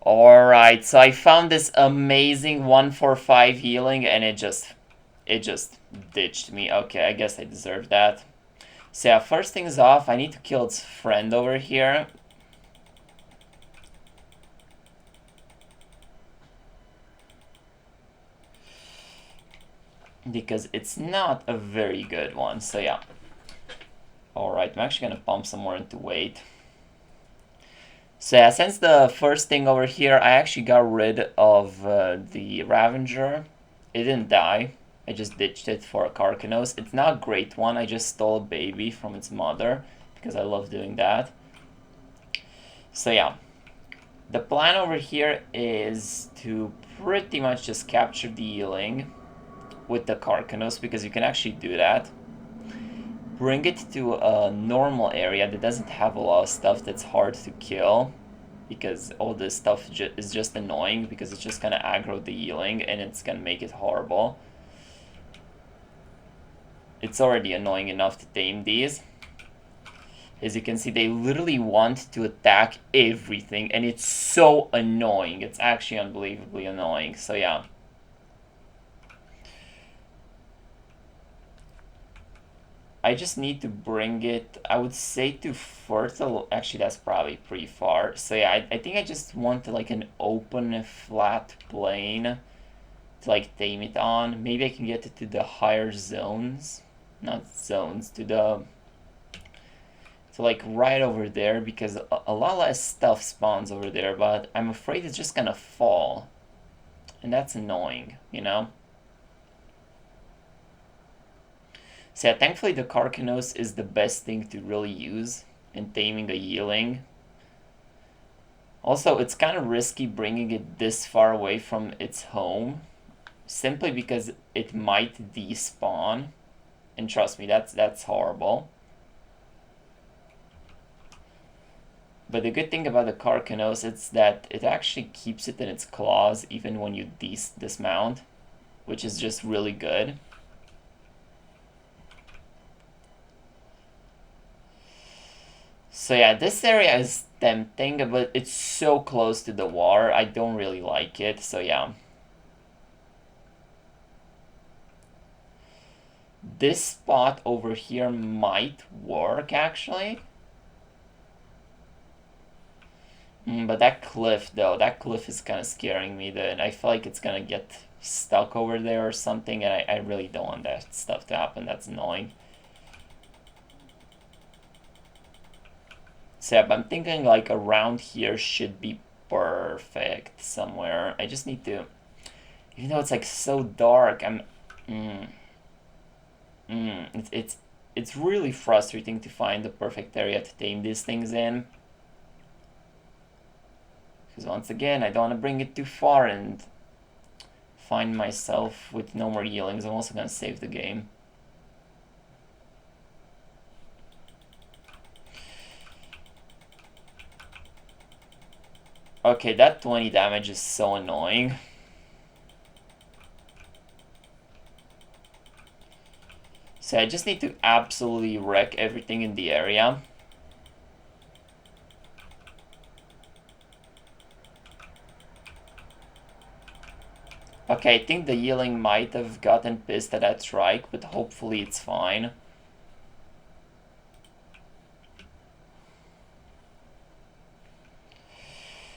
Alright, so I found this amazing 145 healing and it just ditched me. Okay, I guess I deserve that. So yeah, first things off, I need to kill its friend over here. Because it's not a very good one, so yeah. Alright, I'm actually gonna pump some more into weight. So yeah, since the first thing over here, I actually got rid of the Ravenger. It didn't die. I just ditched it for a Carcanos. It's not a great one. I just stole a baby from its mother because I love doing that. So yeah, the plan over here is to pretty much just capture the healing with the Carcanos because you can actually do that. Bring it to a normal area that doesn't have a lot of stuff that's hard to kill, because all this stuff is just annoying because it's just gonna aggro the healing and it's gonna make it horrible. It's already annoying enough to tame these. As you can see, they literally want to attack everything and it's so annoying. It's actually unbelievably annoying. So yeah. I just need to bring it, I would say, to fertile. Actually, that's probably pretty far. So yeah, I think I just want like an open, flat plane to like tame it on. Maybe I can get it to the higher zones. Not zones, to like right over there, because a lot less stuff spawns over there, but I'm afraid it's just gonna fall. And that's annoying, you know? So yeah, thankfully the Carcanos is the best thing to really use in taming a healing. Also, it's kind of risky bringing it this far away from its home, simply because it might despawn. And trust me, that's horrible. But the good thing about the Carcanos is that it actually keeps it in its claws even when you dismount, which is just really good. So yeah, this area is tempting, but it's so close to the water, I don't really like it, so yeah. This spot over here might work, actually. But that cliff, though, that cliff is kind of scaring me, and I feel like it's gonna get stuck over there or something, and I really don't want that stuff to happen. That's annoying. So yeah, but I'm thinking like around here should be perfect somewhere. I just need to, even though it's like so dark, it's really frustrating to find the perfect area to tame these things in. Because once again, I don't want to bring it too far and find myself with no more healings. I'm also going to save the game. Okay, that 20 damage is so annoying. So I just need to absolutely wreck everything in the area. Okay, I think the healing might have gotten pissed at that strike, but hopefully it's fine.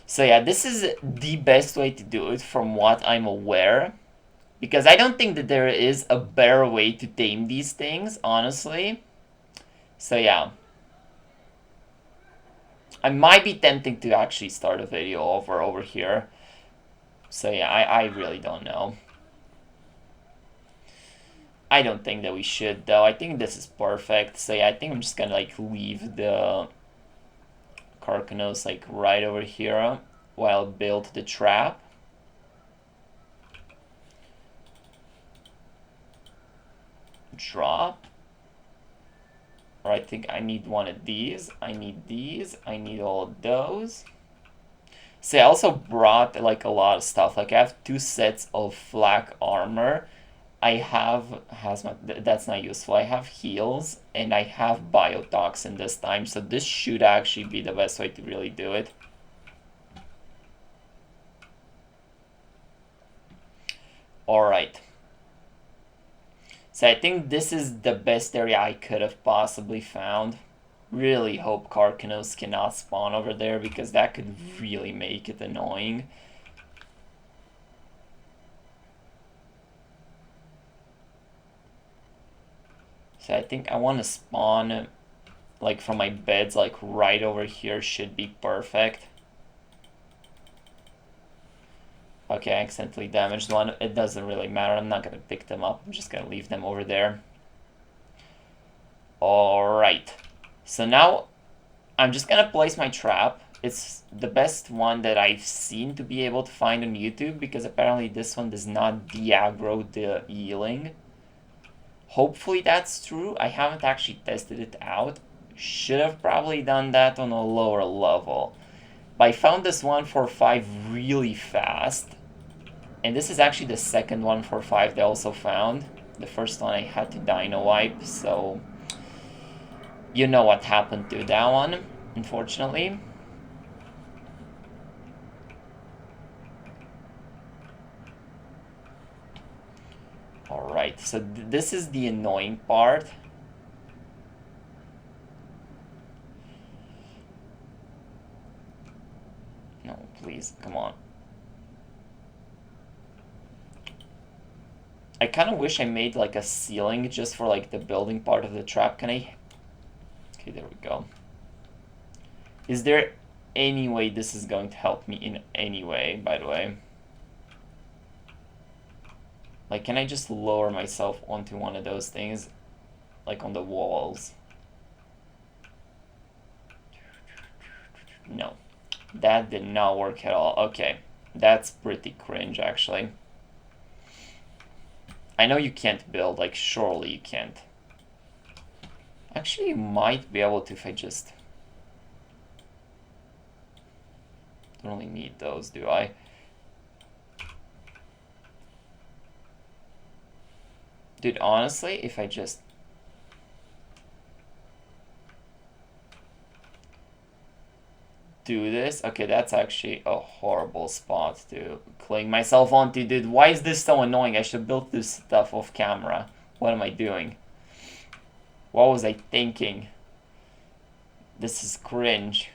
So yeah, this is the best way to do it from what I'm aware. Because I don't think that there is a better way to tame these things, honestly. So yeah. I might be tempting to actually start a video over here. So yeah, I really don't know. I don't think that we should, though. I think this is perfect. So yeah, I think I'm just gonna like leave the Carcanos like right over here while I build the trap. Drop. Or I think I need one of these. I need these. I need all of those. So I also brought like a lot of stuff. Like I have 2 sets of flak armor. I have hazmat. That's not useful. I have heals and I have biotoxin this time. So this should actually be the best way to really do it. Alright. So I think this is the best area I could have possibly found. Really hope Carcanos cannot spawn over there, because that could really make it annoying. So I think I want to spawn, like, from my beds, like, right over here should be perfect. Okay, I accidentally damaged one. It doesn't really matter. I'm not going to pick them up. I'm just going to leave them over there. Alright. So now I'm just going to place my trap. It's the best one that I've seen to be able to find on YouTube, because apparently this one does not de-aggro the ling. Hopefully that's true. I haven't actually tested it out. Should have probably done that on a lower level. But I found this 145 really fast. And this is actually the second 145 they also found. The first one I had to dino wipe, so you know what happened to that one, unfortunately. Alright, so this is the annoying part. No, please, come on. I kind of wish I made like a ceiling just for like the building part of the trap. Can I? Okay, there we go. Is there any way this is going to help me in any way, by the way? Like, can I just lower myself onto one of those things? Like on the walls? No. That did not work at all. Okay. That's pretty cringe, actually. I know you can't build, like, surely you can't. Actually, you might be able to if I just... don't really need those, do I? Dude, honestly, if I just... do this... okay, that's actually a horrible spot to cling myself onto, dude. Why is this so annoying? I should build this stuff off camera. What am I doing? What was I thinking? This is cringe.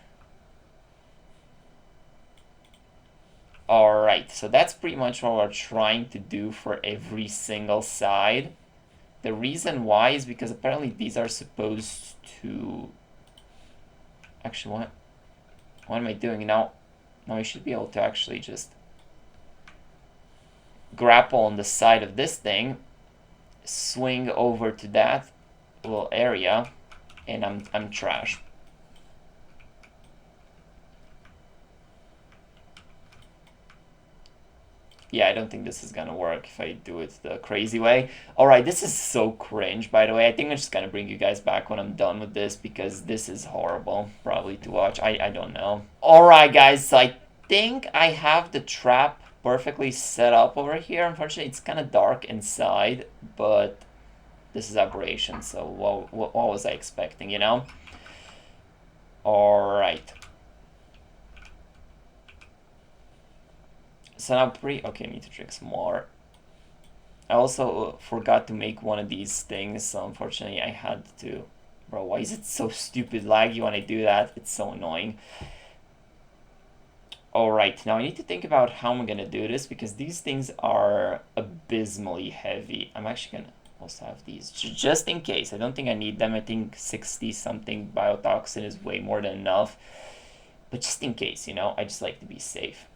Alright, so that's pretty much what we're trying to do for every single side. The reason why is because apparently these are supposed to... actually, what am I doing now? Now I should be able to actually just grapple on the side of this thing, swing over to that little area, and I'm trash. Yeah, I don't think this is gonna work if I do it the crazy way. Alright, this is so cringe, by the way. I think I'm just gonna bring you guys back when I'm done with this, because this is horrible, probably, to watch. I don't know. Alright, guys, so I think I have the trap perfectly set up over here. Unfortunately, it's kind of dark inside, but this is aberration, so what was I expecting, you know? Alright. So now okay, I need to drink some more. I also forgot to make one of these things, so unfortunately I had to... bro, why is it so stupid laggy when I do that? It's so annoying. Alright, now I need to think about how I'm gonna do this, because these things are abysmally heavy. I'm actually gonna also have these, just in case. I don't think I need them. I think 60-something biotoxin is way more than enough. But just in case, you know, I just like to be safe.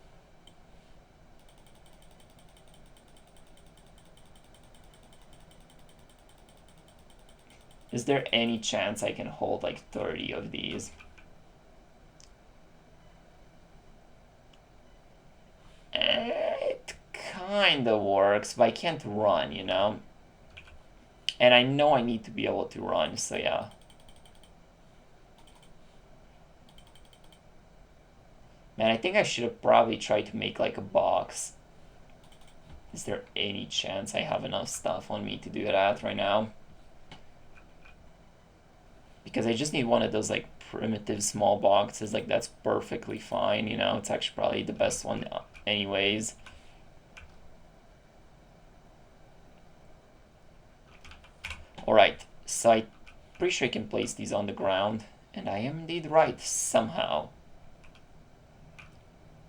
Is there any chance I can hold like 30 of these? It kind of works, but I can't run, you know? And I know I need to be able to run, so yeah. Man, I think I should have probably tried to make like a box. Is there any chance I have enough stuff on me to do that right now? Because I just need one of those like primitive small boxes. Like, that's perfectly fine, you know? It's actually probably the best one anyways. Alright, so I'm pretty sure I can place these on the ground. And I am indeed right, somehow.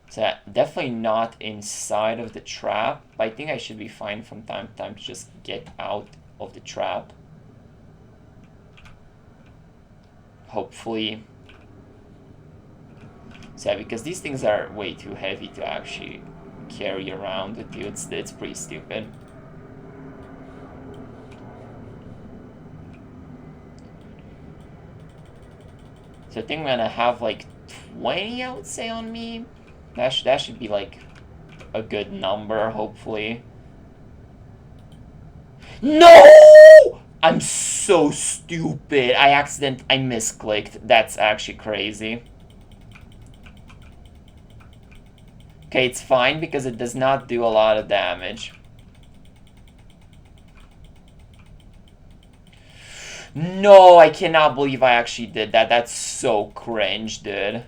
So definitely not inside of the trap, but I think I should be fine from time to time to just get out of the trap. Hopefully. So yeah, because these things are way too heavy to actually carry around with you. It's pretty stupid. So I think I'm gonna have like 20, I would say, on me. That should be like a good number, hopefully. No! I'm so stupid. I misclicked. That's actually crazy. Okay, it's fine because it does not do a lot of damage. No, I cannot believe I actually did that. That's so cringe, dude.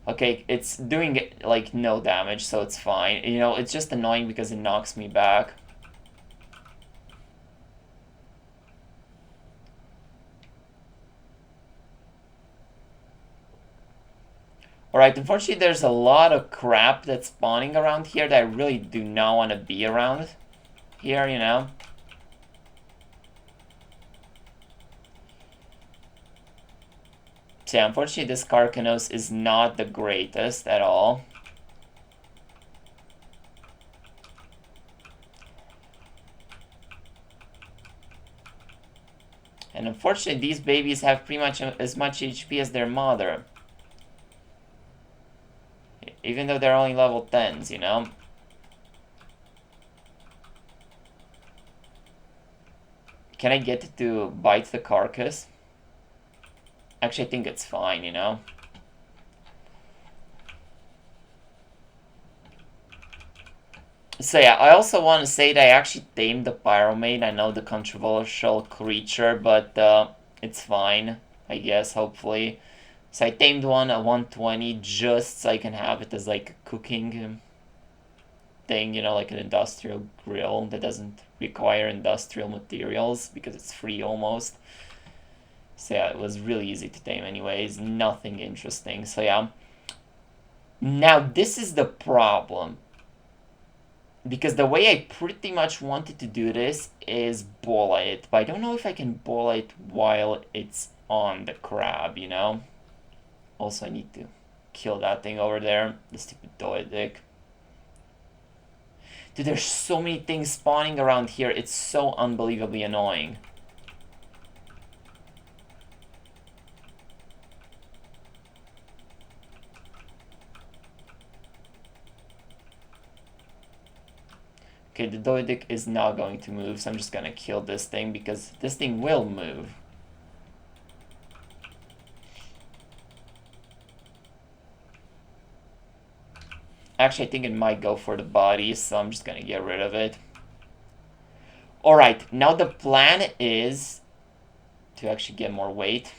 Okay, it's doing, like, no damage, so it's fine. You know, it's just annoying because it knocks me back. Alright, unfortunately there's a lot of crap that's spawning around here that I really do not want to be around here, you know? So yeah, unfortunately this Carcanos is not the greatest at all. And unfortunately these babies have pretty much as much HP as their mother. Even though they're only level 10s, you know? Can I get it to bite the carcass? Actually, I think it's fine, you know? So yeah, I also want to say that I actually tamed the Pyromate. I know the controversial creature, but it's fine, I guess, hopefully. So I tamed one at 120 just so I can have it as like a cooking thing, you know, like an industrial grill that doesn't require industrial materials because it's free almost. So yeah, it was really easy to tame anyways, nothing interesting. So yeah. Now this is the problem. Because the way I pretty much wanted to do this is bullet it, but I don't know if I can bullet it while it's on the crab, you know? Also, I need to kill that thing over there, the stupid Doedic. Dude, there's so many things spawning around here, it's so unbelievably annoying. Okay, the Doedic is not going to move, so I'm just gonna kill this thing because this thing will move. Actually, I think it might go for the body, so I'm just gonna get rid of it. Alright, now the plan is to actually get more weight.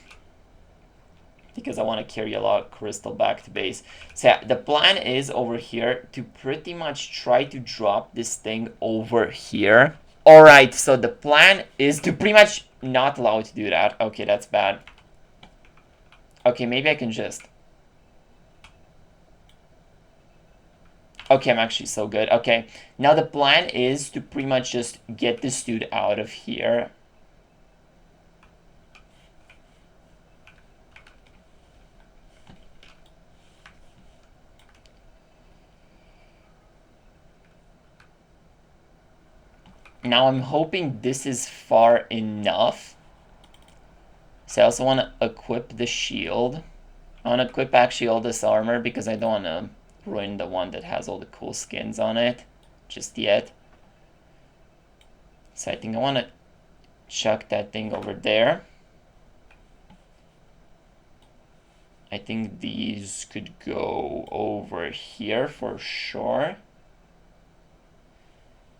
Because I want to carry a lot of crystal back to base. So yeah, the plan is over here to pretty much try to drop this thing over here. Alright, so the plan is to pretty much not allow it to do that. Okay, that's bad. Okay, maybe I can just... Okay, I'm actually so good. Okay, now the plan is to pretty much just get this dude out of here. Now I'm hoping this is far enough. So I also want to equip the shield. I want to equip actually all this armor because I don't want to ruin the one that has all the cool skins on it just yet. So I think I want to chuck that thing over there. I think these could go over here for sure.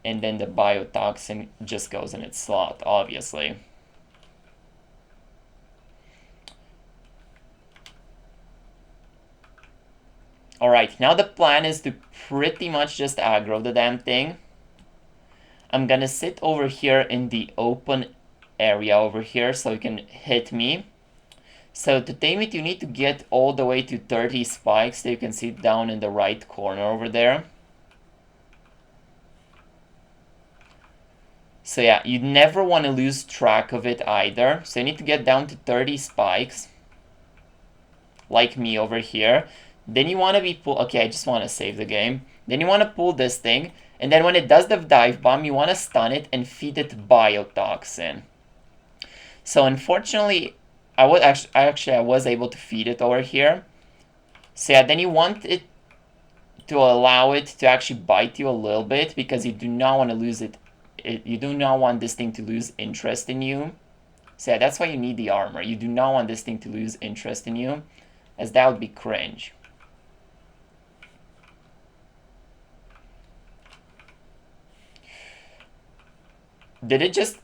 And then the biotoxin just goes in its slot, obviously. Alright, now the plan is to pretty much just aggro the damn thing. I'm gonna sit over here in the open area over here so you can hit me. So to tame it, you need to get all the way to 30 spikes that you can see down in the right corner over there. So yeah, you never want to lose track of it either. So you need to get down to 30 spikes. Like me over here. Then you want to be pull. Okay, I just want to save the game. Then you want to pull this thing. And then when it does the dive bomb, you want to stun it and feed it biotoxin. So unfortunately, I was able to feed it over here. So yeah, then you want it to allow it to actually bite you a little bit because you do not want to lose it. You do not want this thing to lose interest in you. So yeah, that's why you need the armor. You do not want this thing to lose interest in you, as that would be cringe. Did it just...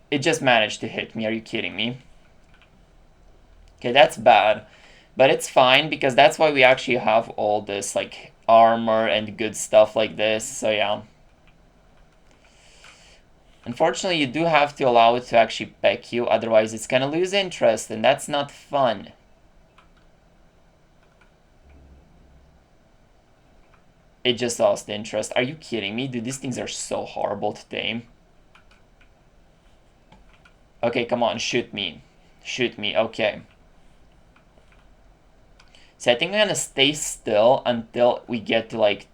It just managed to hit me. Are you kidding me? Okay, that's bad. But it's fine, because that's why we actually have all this, like, armor and good stuff like this. So yeah. Unfortunately, you do have to allow it to actually peck you. Otherwise, it's gonna lose interest, and that's not fun. It just lost interest. Are you kidding me? Dude, these things are so horrible to tame. Okay, come on, shoot me. Shoot me, okay. So I think I'm gonna stay still until we get to like...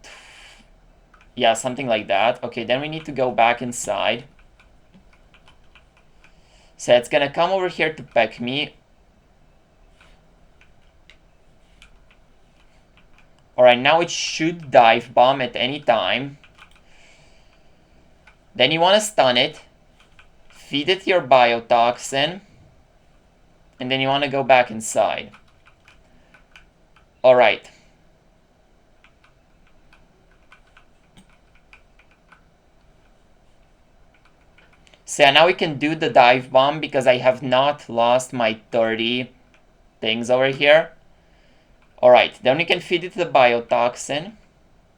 Yeah, something like that. Okay, then we need to go back inside. So it's gonna come over here to peck me. Alright, now it should dive bomb at any time. Then you want to stun it. Feed it your biotoxin. And then you want to go back inside. Alright. So yeah, now we can do the dive bomb because I have not lost my 30 things over here. Alright, then we can feed it the biotoxin.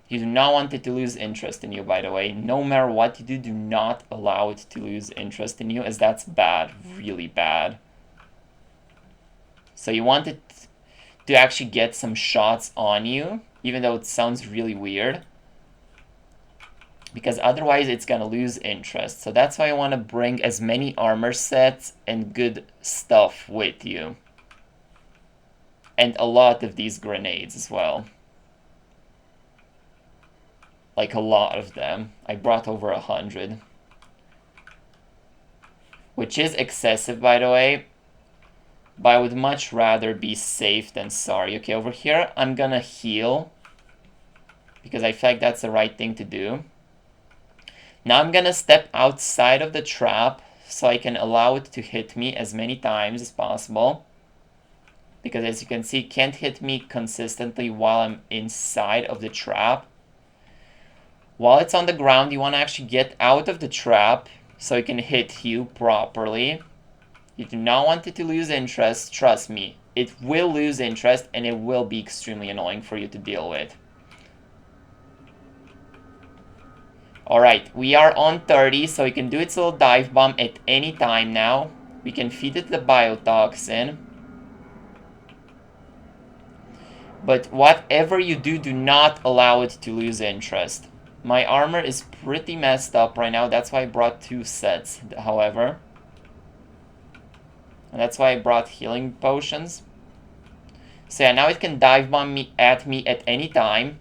You do not want it to lose interest in you, by the way. No matter what you do, do not allow it to lose interest in you, as that's bad, really bad. So you want it to actually get some shots on you, even though it sounds really weird. Because otherwise it's gonna lose interest. So that's why I want to bring as many armor sets and good stuff with you. And a lot of these grenades as well. Like a lot of them. I brought over 100. Which is excessive, by the way. But I would much rather be safe than sorry. Okay, over here I'm gonna heal. Because I feel like that's the right thing to do. Now I'm gonna step outside of the trap so I can allow it to hit me as many times as possible. Because as you can see, it can't hit me consistently while I'm inside of the trap. While it's on the ground, you want to actually get out of the trap so it can hit you properly. You do not want it to lose interest, trust me. It will lose interest and it will be extremely annoying for you to deal with. Alright, we are on 30, so it can do its little dive bomb at any time now. We can feed it the biotoxin. But whatever you do, do not allow it to lose interest. My armor is pretty messed up right now. That's why I brought 2 sets, however. And that's why I brought healing potions. So yeah, now it can dive bomb at me at any time.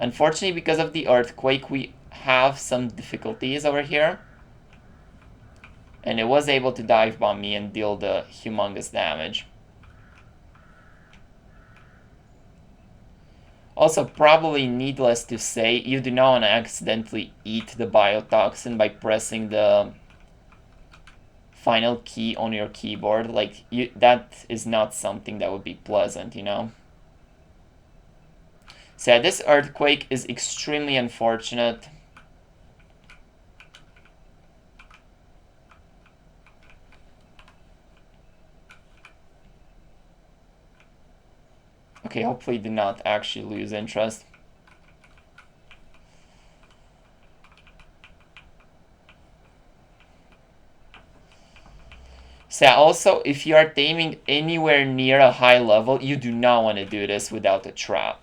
Unfortunately, because of the earthquake, we have some difficulties over here. And it was able to dive bomb me and deal the humongous damage. Also, probably needless to say, you do not want to accidentally eat the biotoxin by pressing the final key on your keyboard. Like, that is not something that would be pleasant, you know? So yeah, this earthquake is extremely unfortunate. Okay, hopefully did not actually lose interest. So also, if you are taming anywhere near a high level, you do not want to do this without a trap.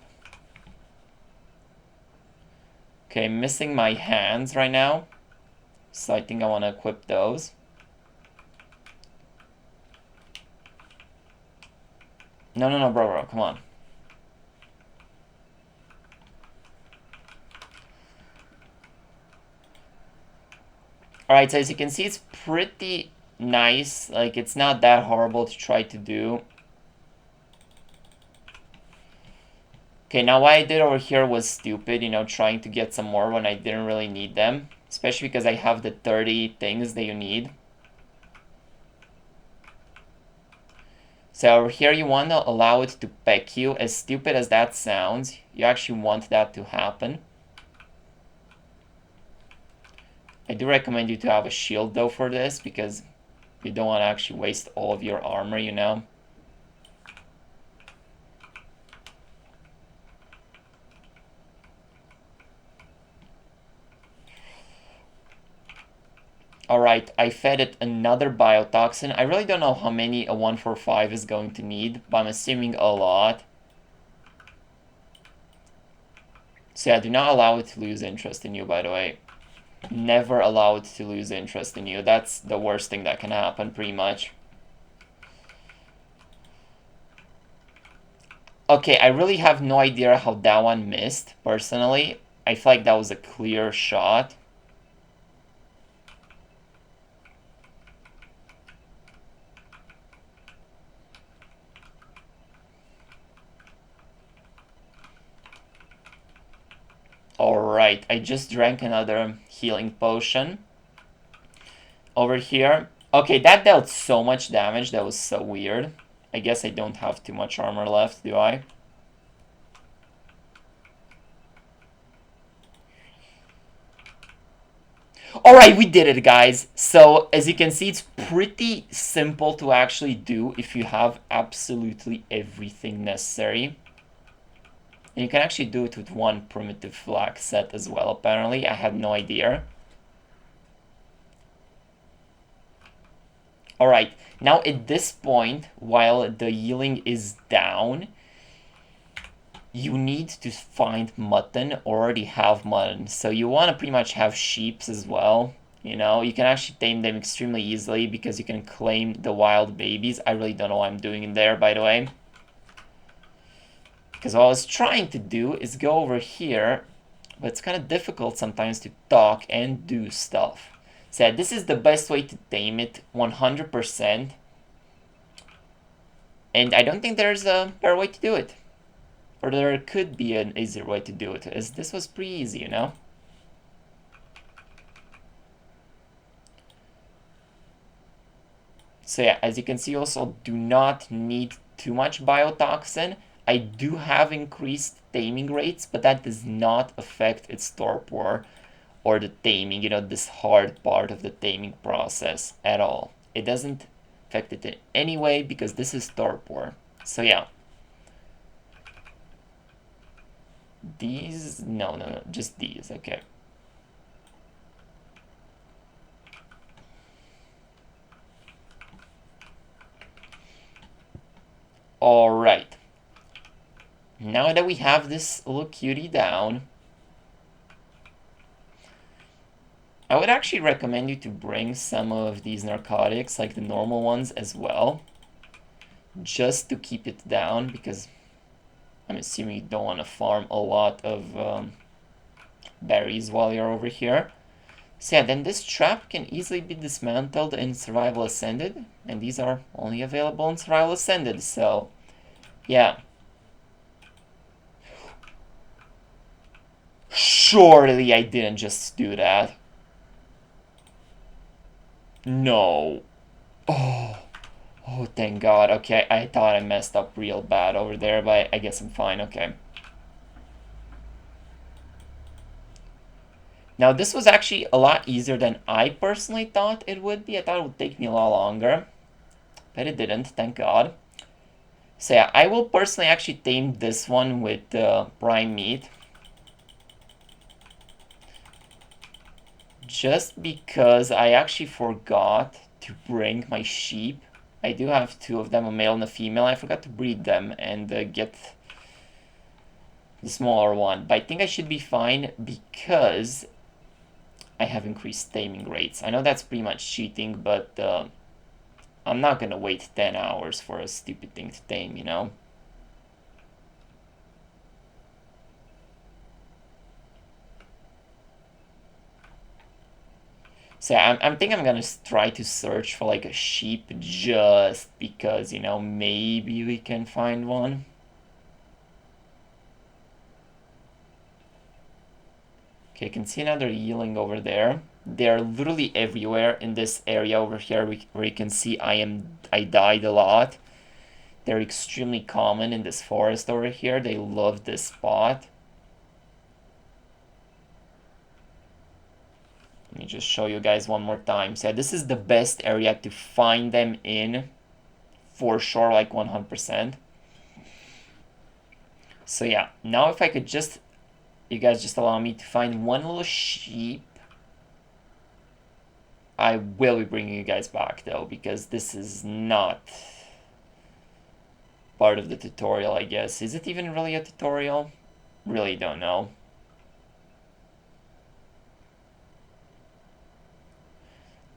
Okay, I'm missing my hands right now, so I think I want to equip those. No, no, no, bro, come on. Alright, so as you can see, it's pretty nice. Like, it's not that horrible to try to do. Okay, now what I did over here was stupid, you know, trying to get some more when I didn't really need them. Especially because I have the 30 things that you need. So over here you want to allow it to peck you. As stupid as that sounds, you actually want that to happen. I do recommend you to have a shield though for this, because you don't want to actually waste all of your armor, you know. Alright, I fed it another biotoxin. I really don't know how many a 145 is going to need, but I'm assuming a lot. So yeah, do not allow it to lose interest in you, by the way. Never allow it to lose interest in you. That's the worst thing that can happen, pretty much. Okay, I really have no idea how that one missed, personally. I feel like that was a clear shot. Alright, I just drank another healing potion. Over here. Okay, that dealt so much damage. That was so weird. I guess I don't have too much armor left, do I? Alright, we did it, guys. So, as you can see, it's pretty simple to actually do if you have absolutely everything necessary. And you can actually do it with one primitive flag set as well, apparently. I had no idea. Alright, now at this point, while the healing is down, you need to find mutton or already have mutton. So you want to pretty much have sheeps as well. You know, you can actually tame them extremely easily because you can claim the wild babies. I really don't know what I'm doing in there, by the way. Because what I was trying to do is go over here, but it's kind of difficult sometimes to talk and do stuff. So this is the best way to tame it, 100%. And I don't think there's a better way to do it. Or there could be an easier way to do it, as this was pretty easy, you know? So yeah, as you can see, also do not need too much biotoxin. I do have increased taming rates, but that does not affect its torpor or the taming, you know, this hard part of the taming process at all. It doesn't affect it in any way because this is torpor. So yeah. These, no, just these, okay. Alright. Now that we have this little cutie down, I would actually recommend you to bring some of these narcotics, like the normal ones as well, just to keep it down, because I'm assuming you don't want to farm a lot of berries while you're over here. So yeah, then this trap can easily be dismantled in Survival Ascended, and these are only available in Survival Ascended, so yeah. Surely I didn't just do that. No. Oh, thank God. Okay, I thought I messed up real bad over there, but I guess I'm fine, okay. Now, this was actually a lot easier than I personally thought it would be. I thought it would take me a lot longer, but it didn't, thank God. So yeah, I will personally actually tame this one with prime meat. Just because I actually forgot to bring my sheep. I do have two of them, a male and a female. I forgot to breed them and get the smaller one. But I think I should be fine because I have increased taming rates. I know that's pretty much cheating, but I'm not gonna wait 10 hours for a stupid thing to tame, you know? So I'm thinking I'm gonna try to search for like a sheep just because, you know, maybe we can find one. Okay, I can see another yearling over there. They're literally everywhere in this area over here where you can see I died a lot. They're extremely common in this forest over here. They love this spot. Let me just show you guys one more time. So this is the best area to find them in for sure, like 100%. So yeah, now if I could just, you guys just allow me to find one little sheep. I will be bringing you guys back though, because this is not part of the tutorial, I guess. Is it even really a tutorial? Really don't know.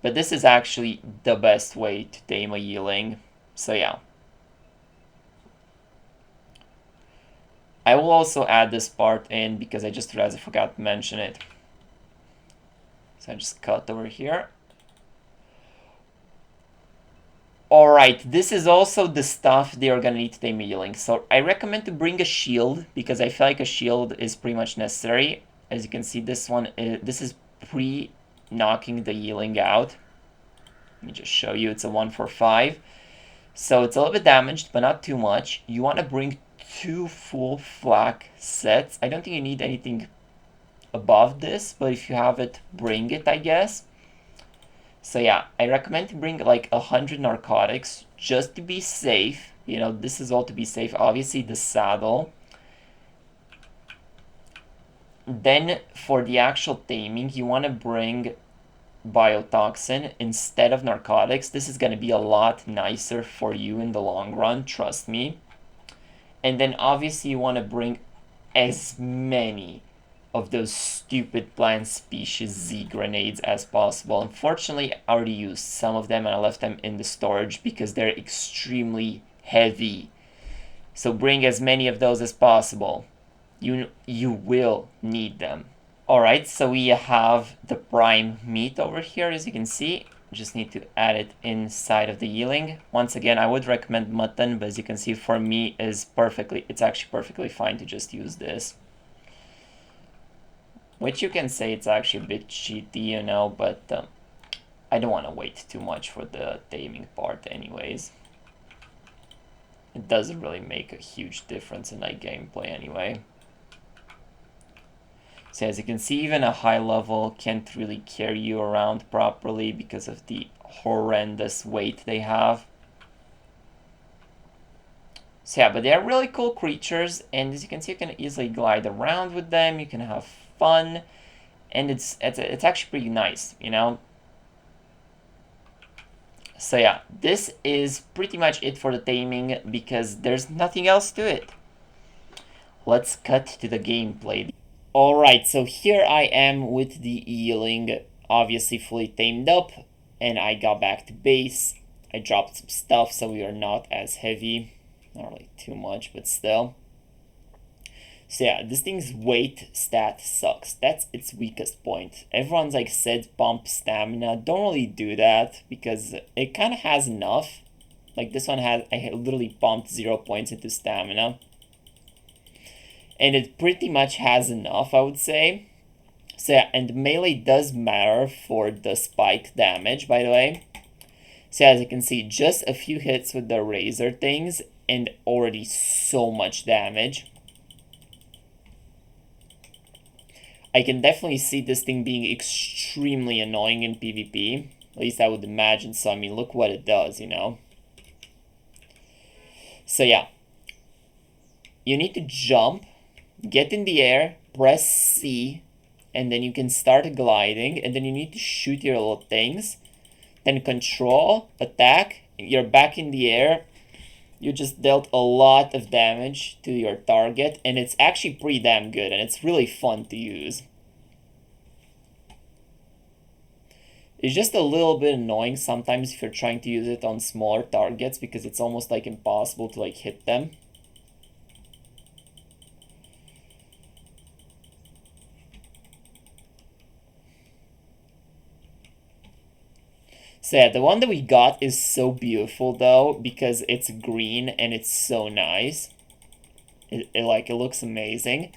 But this is actually the best way to tame a yearling. So yeah. I will also add this part in because I just realized I forgot to mention it. So I just cut over here. Alright, this is also the stuff they are gonna need to tame a yearling. So I recommend to bring a shield because I feel like a shield is pretty much necessary. As you can see, this one, this is pre-knocking the yearling out. Let me just show you, it's a 145. So it's a little bit damaged, but not too much. You want to bring 2 full flak sets. I don't think you need anything above this, but if you have it, bring it, I guess. So yeah, I recommend to bring like 100 narcotics just to be safe. You know, this is all to be safe. Obviously, the saddle. Then for the actual taming, you want to bring biotoxin instead of narcotics. This is going to be a lot nicer for you in the long run, trust me. And then obviously you want to bring as many of those stupid plant species Z grenades as possible. Unfortunately, I already used some of them and I left them in the storage because they're extremely heavy. So bring as many of those as possible. You will need them. Alright, so we have the prime meat over here, as you can see. Just need to add it inside of the yearling. Once again, I would recommend mutton, but as you can see, for me, it's actually perfectly fine to just use this. Which you can say it's actually a bit cheaty, you know, but I don't want to wait too much for the taming part anyways. It doesn't really make a huge difference in my gameplay anyway. So as you can see, even a high level can't really carry you around properly because of the horrendous weight they have. So yeah, but they are really cool creatures, and as you can see, you can easily glide around with them, you can have fun, and it's actually pretty nice, you know? So yeah, this is pretty much it for the taming because there's nothing else to it. Let's cut to the gameplay. Alright, so here I am with the yearling, obviously fully tamed up, and I got back to base. I dropped some stuff so we are not as heavy. Not really too much, but still. So yeah, this thing's weight stat sucks. That's its weakest point. Everyone's like said pump stamina. Don't really do that because it kind of has enough. Like this one has, I literally pumped 0 points into stamina. And it pretty much has enough, I would say. So yeah, and melee does matter for the spike damage, by the way. So as you can see, just a few hits with the razor things and already so much damage. I can definitely see this thing being extremely annoying in PvP. At least I would imagine so. I mean, look what it does, you know. So yeah, you need to jump, get in the air, press C, and then you can start gliding, and then you need to shoot your little things. Then control, attack, you're back in the air. You just dealt a lot of damage to your target, and it's actually pretty damn good, and it's really fun to use. It's just a little bit annoying sometimes if you're trying to use it on smaller targets, because it's almost like impossible to like hit them. So yeah, the one that we got is so beautiful though, because it's green and it's so nice. It looks amazing.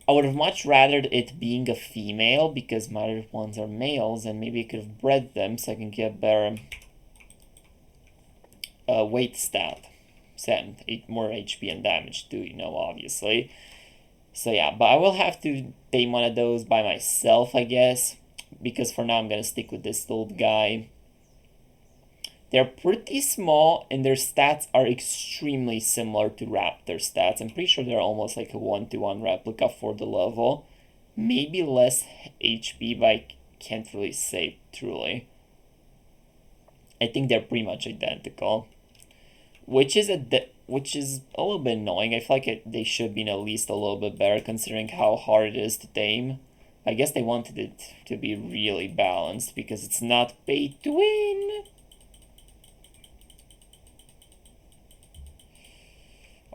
I would have much rather it being a female, because my other ones are males, and maybe I could have bred them so I can get better weight stat. And more HP and damage too, you know, obviously. So yeah, but I will have to tame one of those by myself, I guess, because for now I'm gonna stick with this old guy. They're pretty small, and their stats are extremely similar to Raptor stats. I'm pretty sure they're almost like a 1-to-1 replica for the level. Maybe less HP, but I can't really say truly. I think they're pretty much identical. Which is a little bit annoying. I feel like they should be at least a little bit better, considering how hard it is to tame. I guess they wanted it to be really balanced, because it's not pay to win.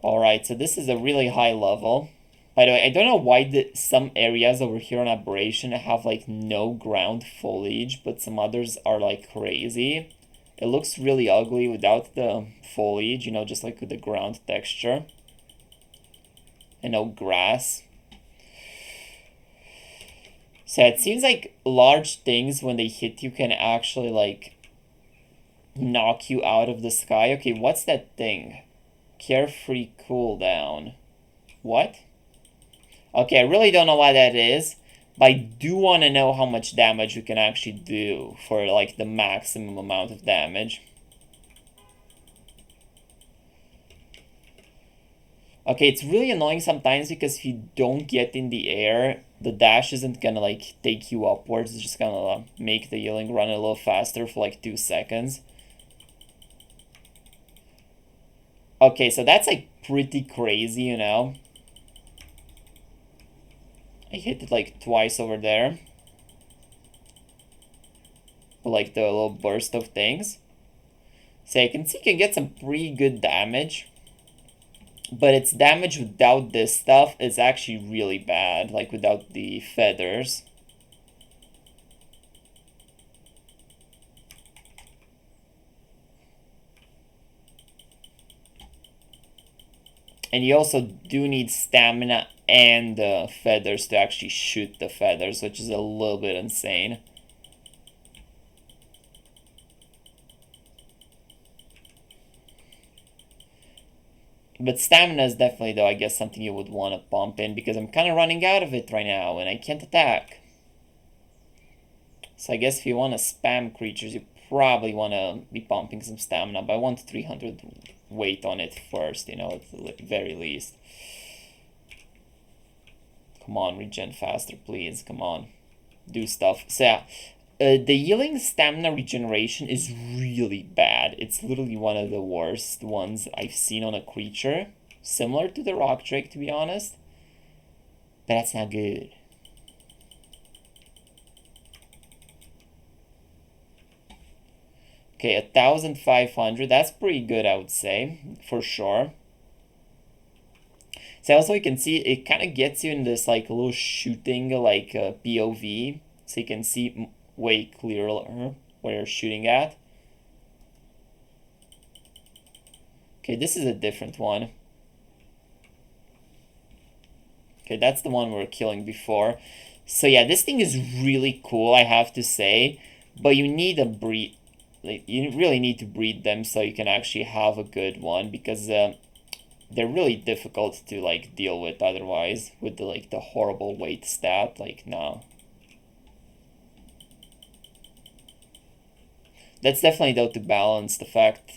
Alright, so this is a really high level. By the way, I don't know why some areas over here on Aberration have like no ground foliage, but some others are like crazy. It looks really ugly without the foliage, you know, just like with the ground texture. And no grass. So it seems like large things, when they hit you, can actually like knock you out of the sky. Okay, what's that thing? Carefree cooldown. What? Okay, I really don't know what that is, but I do want to know how much damage we can actually do for like the maximum amount of damage. Okay, it's really annoying sometimes, because if you don't get in the air, the dash isn't gonna like take you upwards. It's just gonna make the healing run a little faster for like 2 seconds. Okay, so that's like pretty crazy, you know. I hit it like twice over there. Like the little burst of things. So you can see you can get some pretty good damage. But its damage without this stuff is actually really bad, like without the feathers. And you also do need stamina and feathers to actually shoot the feathers, which is a little bit insane. But stamina is definitely, though, I guess something you would want to pump in, because I'm kind of running out of it right now, and I can't attack. So I guess if you want to spam creatures, you probably want to be pumping some stamina, but I want 300 weight on it first, you know, at the very least. Come on, regen faster, please. Come on. Do stuff. So yeah, the healing stamina regeneration is really bad. It's literally one of the worst ones I've seen on a creature. Similar to the rock drake, to be honest. But that's not good. Okay, 1,500. That's pretty good, I would say, for sure. So also you can see it kind of gets you in this like little shooting like POV, so you can see way clearer where you're shooting at. Okay, this is a different one. Okay, that's the one we were killing before. So yeah, this thing is really cool, I have to say, but you need a breed. Like, you really need to breed them so you can actually have a good one, because they're really difficult to like deal with otherwise, with the like the horrible weight stat. Like, no. That's definitely though to balance the fact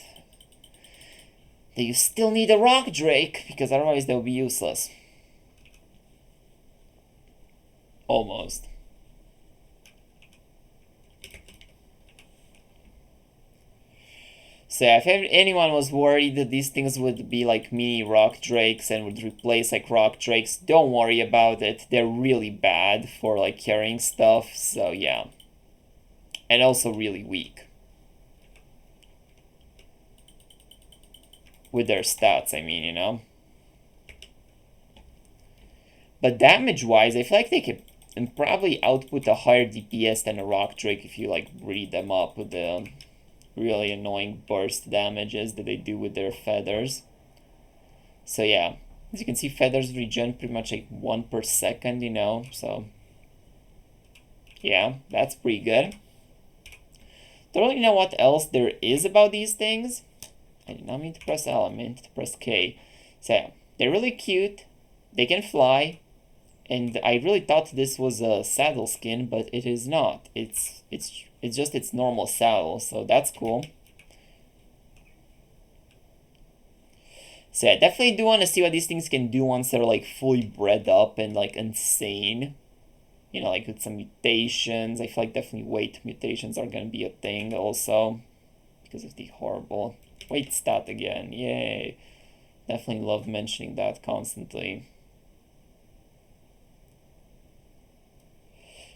that you still need a rock drake, because otherwise they'll be useless. Almost. So yeah, if anyone was worried that these things would be like mini rock drakes and would replace like rock drakes, don't worry about it. They're really bad for like carrying stuff, so yeah. And also really weak. With their stats, I mean, you know. But damage-wise, I feel like they could probably output a higher DPS than a rock drake if you like breed them up with the really annoying burst damages that they do with their feathers. So yeah, as you can see, feathers regen pretty much like 1 per second, you know, so yeah, that's pretty good. Don't really know what else there is about these things. I did not mean to press L, I meant to press K. So yeah, they're really cute, they can fly, and I really thought this was a saddle skin, but it is not. It's just its normal saddle, so that's cool. So I definitely do want to see what these things can do once they're like fully bred up and like insane. You know, like with some mutations. I feel like definitely weight mutations are going to be a thing also. Because of the horrible weight stat again. Yay. Definitely love mentioning that constantly.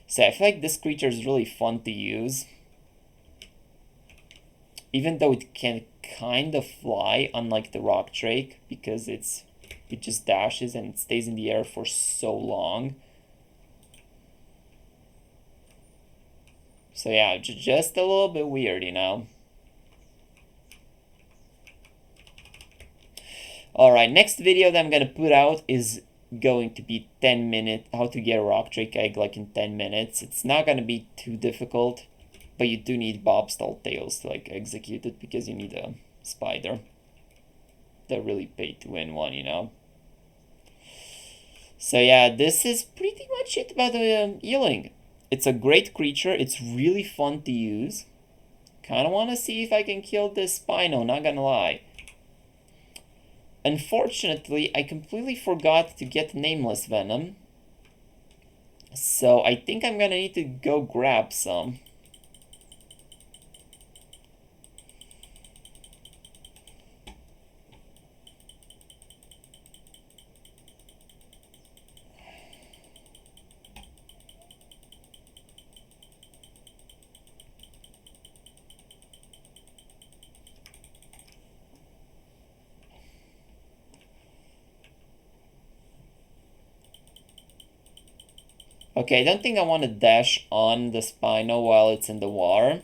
So I feel like this creature is really fun to use. Even though it can kind of fly, unlike the rock drake, because it just dashes and it stays in the air for so long. So yeah, just a little bit weird, you know. Alright, next video that I'm gonna put out is going to be 10 minutes, how to get a rock drake egg like in 10 minutes. It's not gonna be too difficult, but you do need bobstall tails to like execute it, because you need a spider. They're really paid to win one, you know. So yeah, this is pretty much it about the Ealing. It's a great creature, it's really fun to use. Kinda wanna see if I can kill this Spino, not gonna lie. Unfortunately, I completely forgot to get Nameless Venom. So I think I'm gonna need to go grab some. Okay, I don't think I want to dash on the Spino while it's in the water.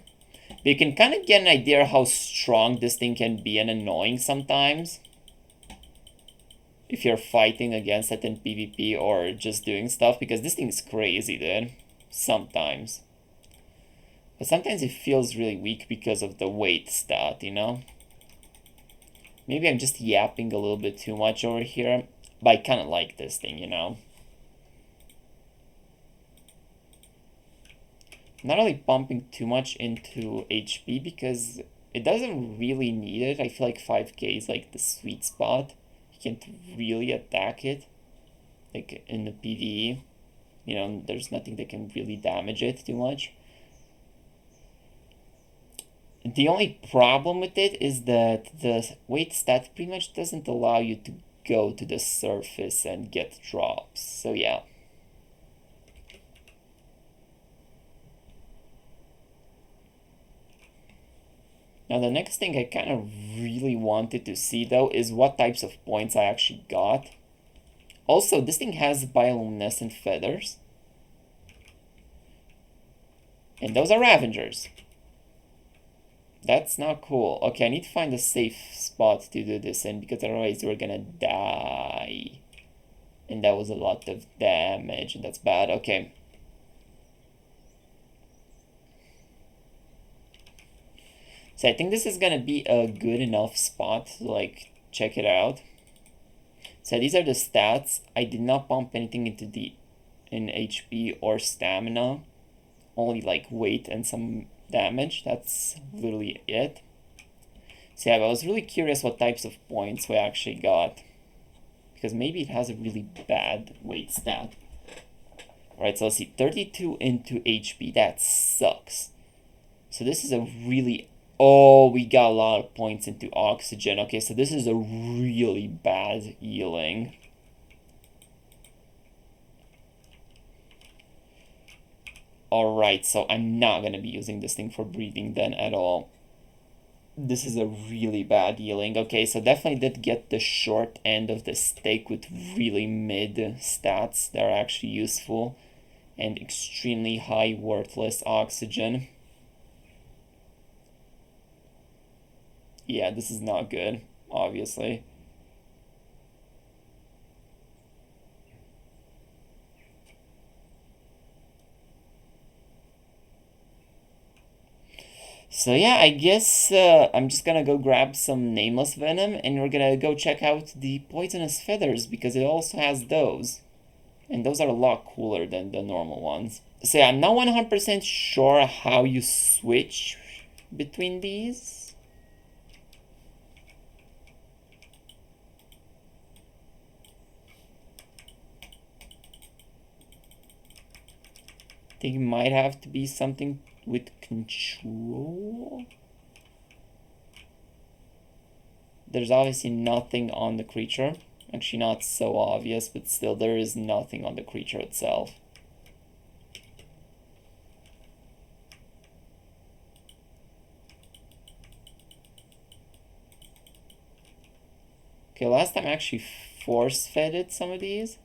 But you can kind of get an idea how strong this thing can be and annoying sometimes. If you're fighting against it in PvP or just doing stuff, because this thing is crazy, dude. Sometimes. But sometimes it feels really weak because of the weight stat, you know? Maybe I'm just yapping a little bit too much over here, but I kind of like this thing, you know? Not really pumping too much into HP because it doesn't really need it. I feel like 5k is like the sweet spot. You can't really attack it, like in the PvE. You know, there's nothing that can really damage it too much. The only problem with it is that the weight stat pretty much doesn't allow you to go to the surface and get drops. So yeah. Now the next thing I kind of really wanted to see though is what types of points I actually got. Also, this thing has bioluminescent feathers. And those are Ravengers. That's not cool. Okay, I need to find a safe spot to do this in, because otherwise we're gonna die. And that was a lot of damage, and that's bad. Okay. So I think this is gonna be a good enough spot to like check it out. So these are the stats. I did not pump anything into in HP or stamina. Only like weight and some damage. That's literally it. So yeah, but I was really curious what types of points we actually got. Because maybe it has a really bad weight stat. Alright, so let's see. 32 into HP. That sucks. So this is a really... Oh, we got a lot of points into oxygen. Okay, so this is a really bad healing. Alright, so I'm not going to be using this thing for breathing then at all. This is a really bad healing. Okay, so definitely did get the short end of the stick with really mid stats that are actually useful. And extremely high worthless oxygen. Yeah, this is not good, obviously. So yeah, I guess I'm just gonna go grab some nameless venom and we're gonna go check out the poisonous feathers because it also has those. And those are a lot cooler than the normal ones. So yeah, I'm not 100% sure how you switch between these. I think it might have to be something with control. There's obviously nothing on the creature. Actually not so obvious, but still there is nothing on the creature itself. Okay, last time I actually force-fed it some of these.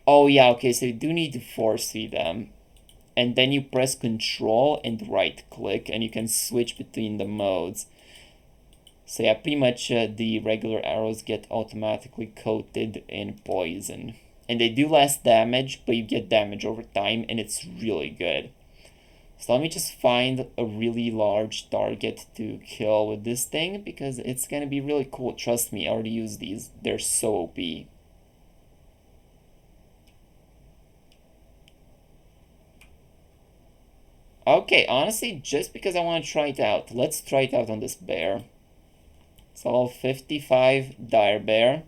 Oh yeah, okay, so you do need to force feed them. And then you press control and right click and you can switch between the modes. So yeah, pretty much the regular arrows get automatically coated in poison. And they do less damage, but you get damage over time and it's really good. So let me just find a really large target to kill with this thing because it's gonna be really cool. Trust me, I already used these. They're so OP. Okay, honestly, just because I want to try it out, let's try it out on this bear. So 55 dire bear.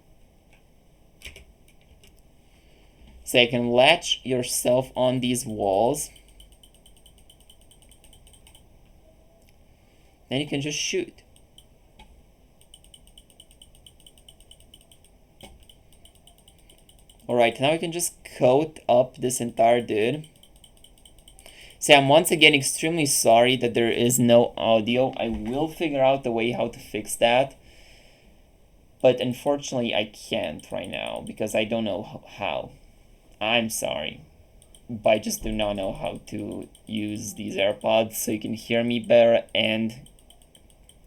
So you can latch yourself on these walls. Then you can just shoot. Alright, now we can just coat up this entire dude. So I'm once again extremely sorry that there is no audio. I will figure out the way how to fix that. But unfortunately I can't right now because I don't know how. I'm sorry. But I just do not know how to use these AirPods so you can hear me better and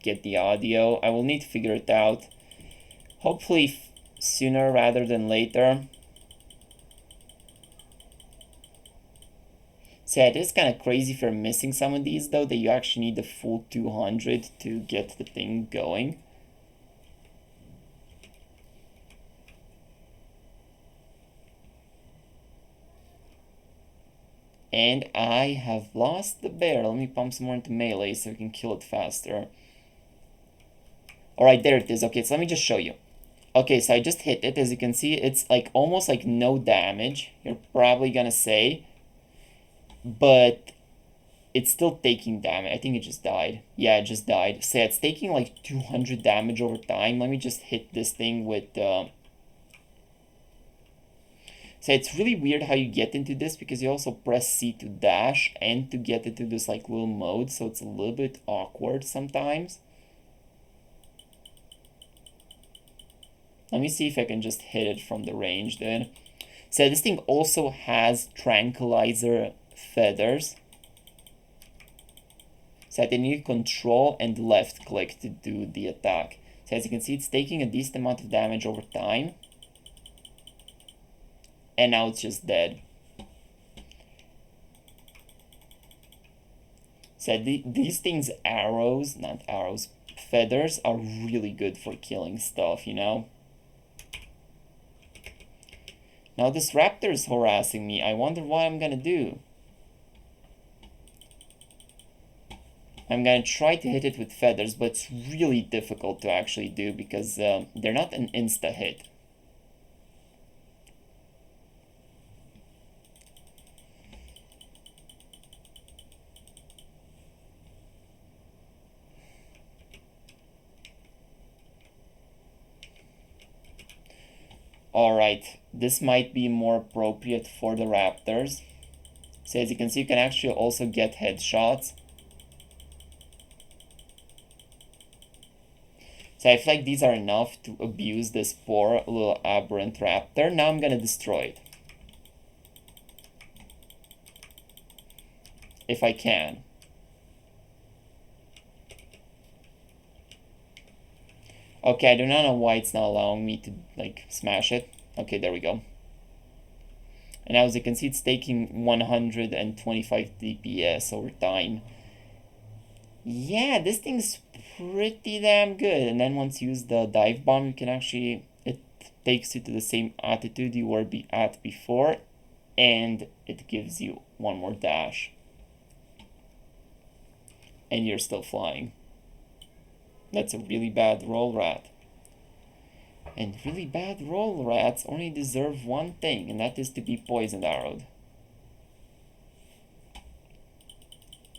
get the audio. I will need to figure it out. Hopefully sooner rather than later. So yeah, it is kind of crazy if you're missing some of these though, that you actually need the full 200 to get the thing going. And I have lost the bear. Let me pump some more into melee so we can kill it faster. Alright, there it is. Okay, so let me just show you. Okay, so I just hit it. As you can see, it's like almost like no damage. You're probably gonna say. But it's still taking damage. I think it just died. Yeah, it just died. So it's taking like 200 damage over time. Let me just hit this thing with... So it's really weird how you get into this because you also press C to dash and to get into this like little mode. So it's a little bit awkward sometimes. Let me see if I can just hit it from the range then. So this thing also has tranquilizer feathers. So I need control and left click to do the attack. So as you can see, it's taking a decent amount of damage over time. And now it's just dead. So these things, feathers are really good for killing stuff, you know? Now this raptor is harassing me. I wonder what I'm gonna do. I'm gonna try to hit it with feathers, but it's really difficult to actually do because they're not an insta hit. Alright, this might be more appropriate for the raptors. So as you can see, you can actually also get headshots. So I feel like these are enough to abuse this poor little aberrant raptor. Now I'm gonna destroy it. If I can. Okay, I do not know why it's not allowing me to, like, smash it. Okay, there we go. And now, as you can see, it's taking 125 DPS over time. Yeah, this thing's pretty damn good. And then once you use the dive bomb, you can actually... It takes you to the same altitude you were at before. And it gives you one more dash. And you're still flying. That's a really bad roll, rat. And really bad roll rats only deserve one thing, and that is to be poisoned arrowed.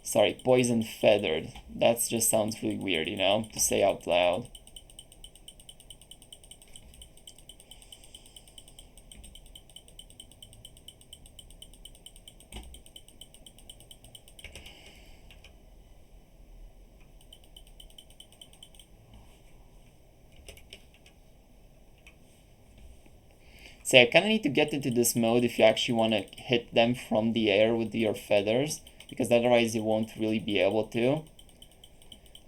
Sorry, poison feathered. That just sounds really weird, you know, to say out loud. So I kind of need to get into this mode if you actually want to hit them from the air with your feathers, because otherwise you won't really be able to.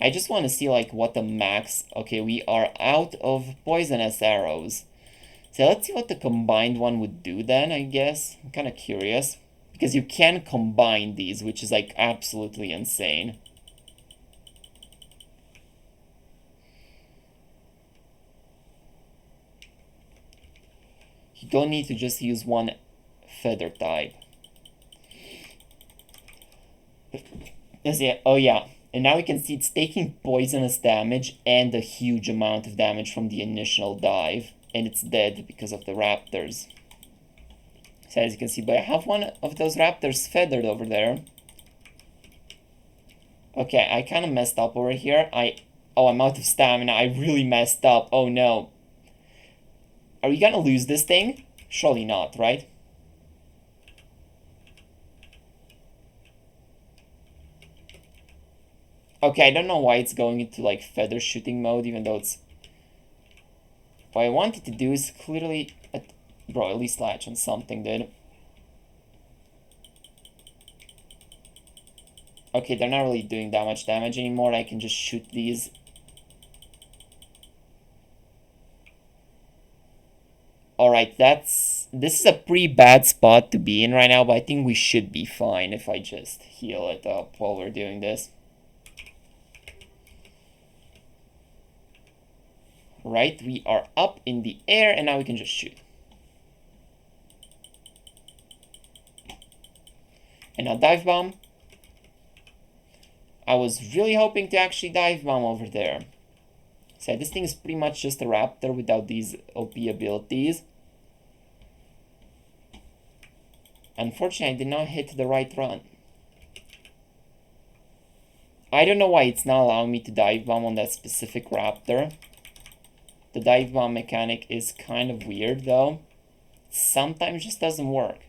I just want to see like what the max... Okay, we are out of poisonous arrows. So let's see what the combined one would do then, I guess. I'm kind of curious. Because you can combine these, which is like absolutely insane. You don't need to just use one feather type. Oh yeah, and now we can see it's taking poisonous damage and a huge amount of damage from the initial dive. And it's dead because of the raptors. So as you can see, but I have one of those raptors feathered over there. Okay, I kind of messed up over here. Oh, I'm out of stamina. I really messed up. Oh no. Are we gonna lose this thing? Surely not, right? Okay, I don't know why it's going into like feather shooting mode, even though it's... What I wanted to do is clearly... Bro, at least latch on something, dude. Okay, they're not really doing that much damage anymore. I can just shoot these. Alright, this is a pretty bad spot to be in right now, but I think we should be fine if I just heal it up while we're doing this. Right, we are up in the air, and now we can just shoot. And now dive bomb. I was really hoping to actually dive bomb over there. So this thing is pretty much just a raptor without these OP abilities. Unfortunately, I did not hit the right run. I don't know why it's not allowing me to dive bomb on that specific raptor. The dive bomb mechanic is kind of weird though. Sometimes just doesn't work.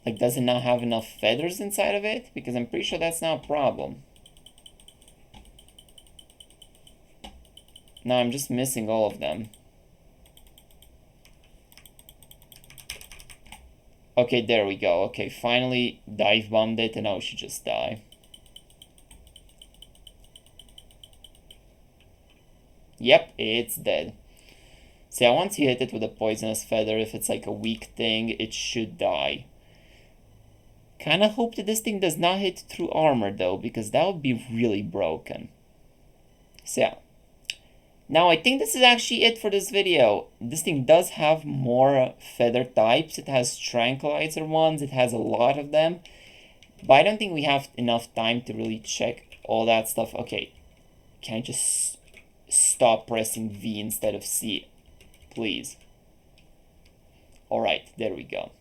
Like, does it not have enough feathers inside of it? Because I'm pretty sure that's not a problem. No, I'm just missing all of them. Okay, there we go. Okay, finally dive bombed it, and now we should just die. Yep, it's dead. So yeah, once you hit it with a poisonous feather, if it's like a weak thing, it should die. Kinda hope that this thing does not hit through armor though, because that would be really broken. So yeah. Now I think this is actually it for this video. This thing does have more feather types. It has tranquilizer ones. It has a lot of them. But I don't think we have enough time to really check all that stuff. Okay, can I just stop pressing V instead of C, please? Alright, there we go.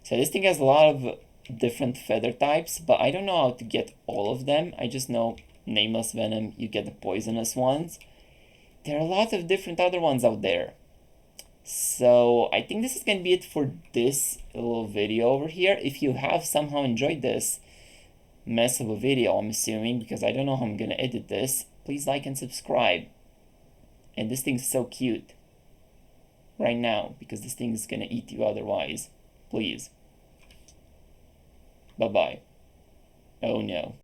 So this thing has a lot of different feather types, but I don't know how to get all of them. I just know nameless venom, you get the poisonous ones. There are a lot of different other ones out there. So I think this is going to be it for this little video over here. If you have somehow enjoyed this mess of a video, I'm assuming, because I don't know how I'm going to edit this, please like and subscribe. And this thing's so cute right now, because this thing is going to eat you otherwise. Please. Bye-bye. Oh no.